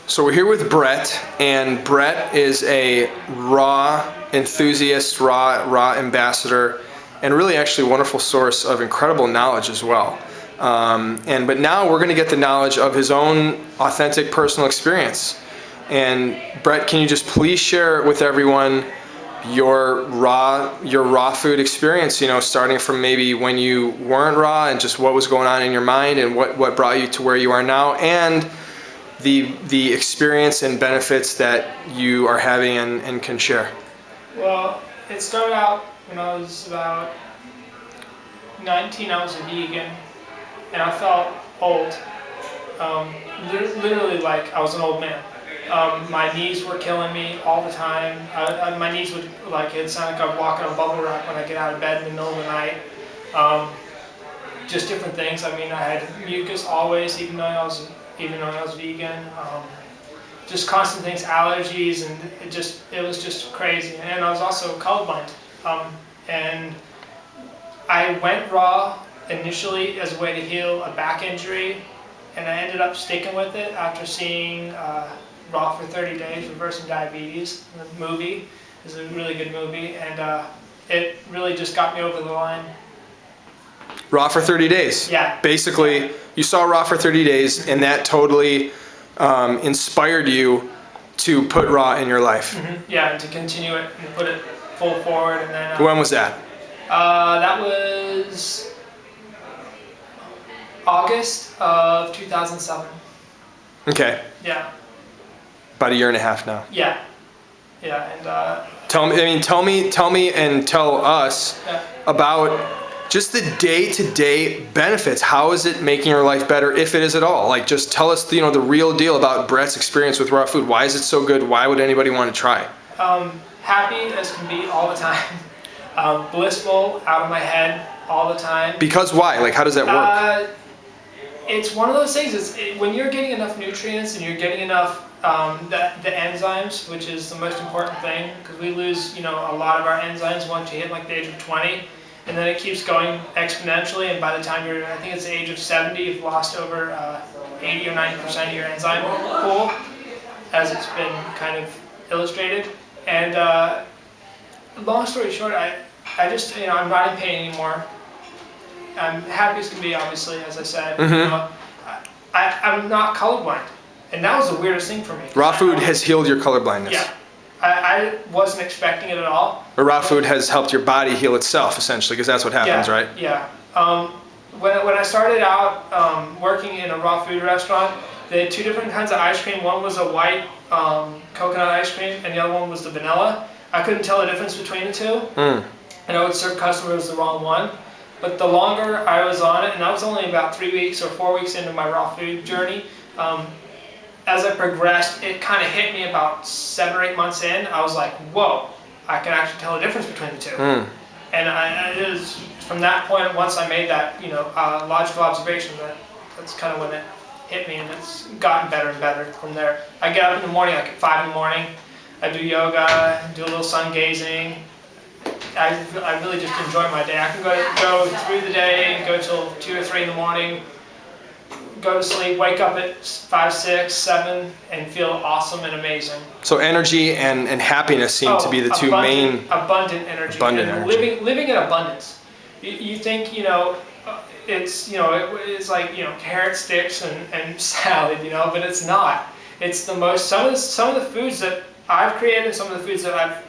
So we're here with Brett, and Brett is a raw enthusiast, raw ambassador, and really actually a wonderful source of incredible knowledge as well. But now we're going to get the knowledge of his own authentic personal experience. And Brett, can you just please share with everyone your raw food experience, starting from maybe when you weren't raw and just what was going on in your mind and what brought you to where you are now, and the experience and benefits that you are having and can share. Well, it started out when I was about 19. I was a vegan, and I felt old. Literally like I was an old man. My knees were killing me all the time. My knees would, it sounded like I'm walking on bubble wrap when I get out of bed in the middle of the night. Just different things. I mean, I had mucus always, even though I was vegan. Just constant things, allergies, and it was just crazy. And I was also colorblind. And I went raw initially as a way to heal a back injury, and I ended up sticking with it after seeing Raw for 30 Days, Reversing Diabetes. The movie is a really good movie, and it really just got me over the line. Raw for 30 days. Yeah. Basically, you saw Raw for 30 days, and that totally inspired you to put Raw in your life. Mm-hmm. Yeah, and to continue it and put it full forward. And then when was that? That was August of 2007. Okay. Yeah. About a year and a half now. Yeah. Yeah, and tell me, and tell us about just the day-to-day benefits. How is it making your life better, if it is at all? Like, just tell us, the real deal about Brett's experience with raw food. Why is it so good? Why would anybody want to try? Happy as can be all the time. Blissful, out of my head all the time. Because why? Like, how does that work? It's one of those things. When you're getting enough nutrients and you're getting enough the enzymes, which is the most important thing, because we lose a lot of our enzymes once you hit like the age of 20. And then it keeps going exponentially, and by the time I think it's the age of 70, you've lost over 80 or 90% of your enzyme pool, as it's been kind of illustrated. And long story short, I just, I'm not in pain anymore. I'm happy as can be, obviously, as I said. Mm-hmm. I'm not colorblind, and that was the weirdest thing for me. Raw food has healed your colorblindness. Yeah. I wasn't expecting it at all. But raw food has helped your body heal itself, essentially, because that's what happens, right? Yeah. When I started out working in a raw food restaurant, they had two different kinds of ice cream. One was a white coconut ice cream, and the other one was the vanilla. I couldn't tell the difference between the two, and I would serve customers the wrong one. But the longer I was on it, and I was only about 3 weeks or 4 weeks into my raw food journey, as I progressed, it kind of hit me about 7 or 8 months in. I was like, whoa, I can actually tell the difference between the two. And it was from that point, once I made that logical observation, that's kind of when it hit me, and it's gotten better and better from there. I get up in the morning, like at 5 in the morning, I do yoga, do a little sun gazing. I really just enjoy my day. I can go through the day, go till 2 or 3 in the morning, go to sleep, wake up at 5, 6, 7, and feel awesome and amazing. So energy and happiness seem to be the two main... Abundant energy. Abundant and energy. Living in abundance. You think, it's like, carrot sticks and salad, but it's not. It's the most, some of the foods that I've created, some of the foods that I've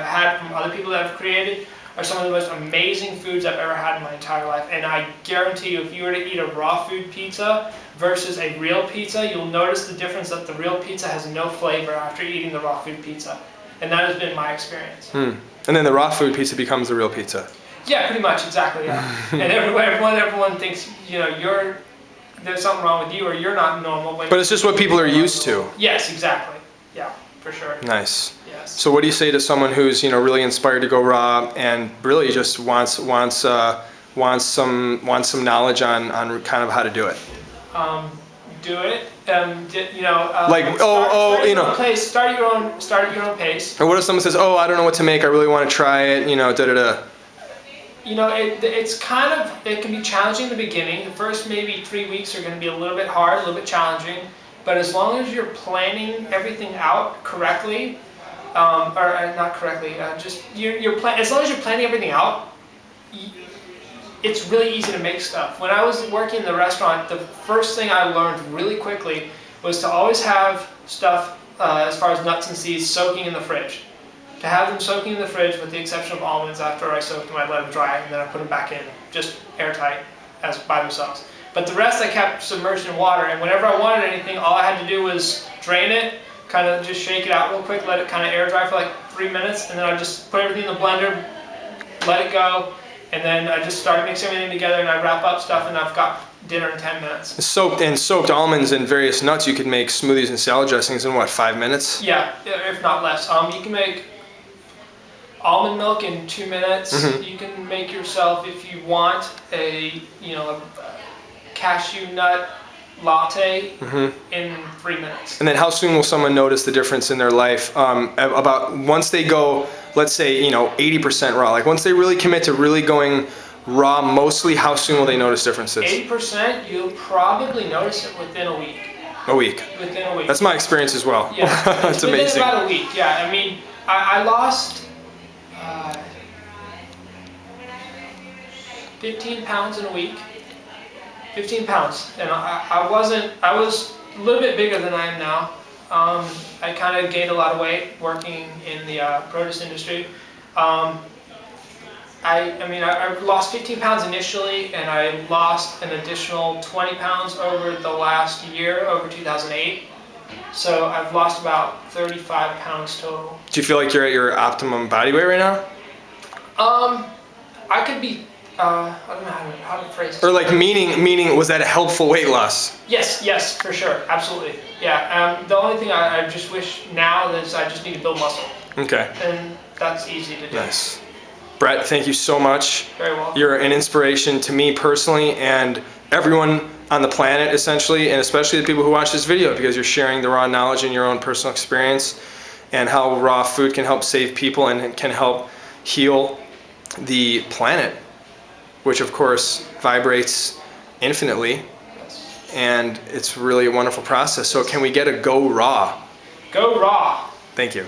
had from other people that I've created, are some of the most amazing foods I've ever had in my entire life. And I guarantee you, if you were to eat a raw food pizza versus a real pizza, you'll notice the difference that the real pizza has no flavor after eating the raw food pizza. And that has been my experience. And then the raw food pizza becomes the real pizza. Yeah, pretty much, exactly, yeah. And everyone thinks, there's something wrong with you, or you're not normal. But it's just what people are used to. Yes, exactly. Yeah, for sure. Nice. Yes. So what do you say to someone who's really inspired to go raw and really just wants some knowledge on kind of how to do it? Do it. Start at your own pace. Or what if someone says, "Oh, I don't know what to make. I really want to try it." It can be challenging in the beginning. The first maybe 3 weeks are going to be a little bit hard, a little bit challenging. but as long as you're planning everything out correctly, not correctly, just as long as you're planning everything out, it's really easy to make stuff. When I was working in the restaurant, the first thing I learned really quickly was to always have stuff, as far as nuts and seeds, soaking in the fridge. To have them soaking in the fridge, with the exception of almonds. After I soaked them, I let them dry, and then I put them back in, just airtight, as by themselves. But the rest I kept submerged in water, and whenever I wanted anything, all I had to do was drain it, kind of just shake it out real quick, let it kind of air dry for like 3 minutes, and then I just put everything in the blender, let it go, and then I just started mixing everything together, and I wrap up stuff, and I've got dinner in 10 minutes. Soaked almonds and various nuts, you could make smoothies and salad dressings in what, 5 minutes? Yeah, if not less. You can make almond milk in 2 minutes. Mm-hmm. You can make yourself, if you want, a cashew nut latte in 3 minutes. And then how soon will someone notice the difference in their life? About once they go, let's say 80% raw. Like once they really commit to really going raw, mostly, how soon will they notice differences? 80%, you'll probably notice it within a week. A week. Within a week. That's my experience as well. Yeah, it's amazing. Within about a week. Yeah, I mean, I lost 15 pounds in a week. 15 pounds, and I was a little bit bigger than I am now. I kind of gained a lot of weight working in the produce industry. I lost 15 pounds initially, and I lost an additional 20 pounds over the last year, over 2008. So I've lost about 35 pounds total. Do you feel like you're at your optimum body weight right now? I could be, I don't know how to phrase it. Or like meaning, was that a helpful weight loss? Yes, for sure, absolutely. Yeah, the only thing I just wish now is I just need to build muscle. Okay. And that's easy to do. Nice. Brett, thank you so much. Very well. You're an inspiration to me personally and everyone on the planet, essentially, and especially the people who watch this video, because you're sharing the raw knowledge and your own personal experience and how raw food can help save people and can help heal the planet, which of course vibrates infinitely. Yes. And it's really a wonderful process. So can we get a go raw? Go raw. Thank you.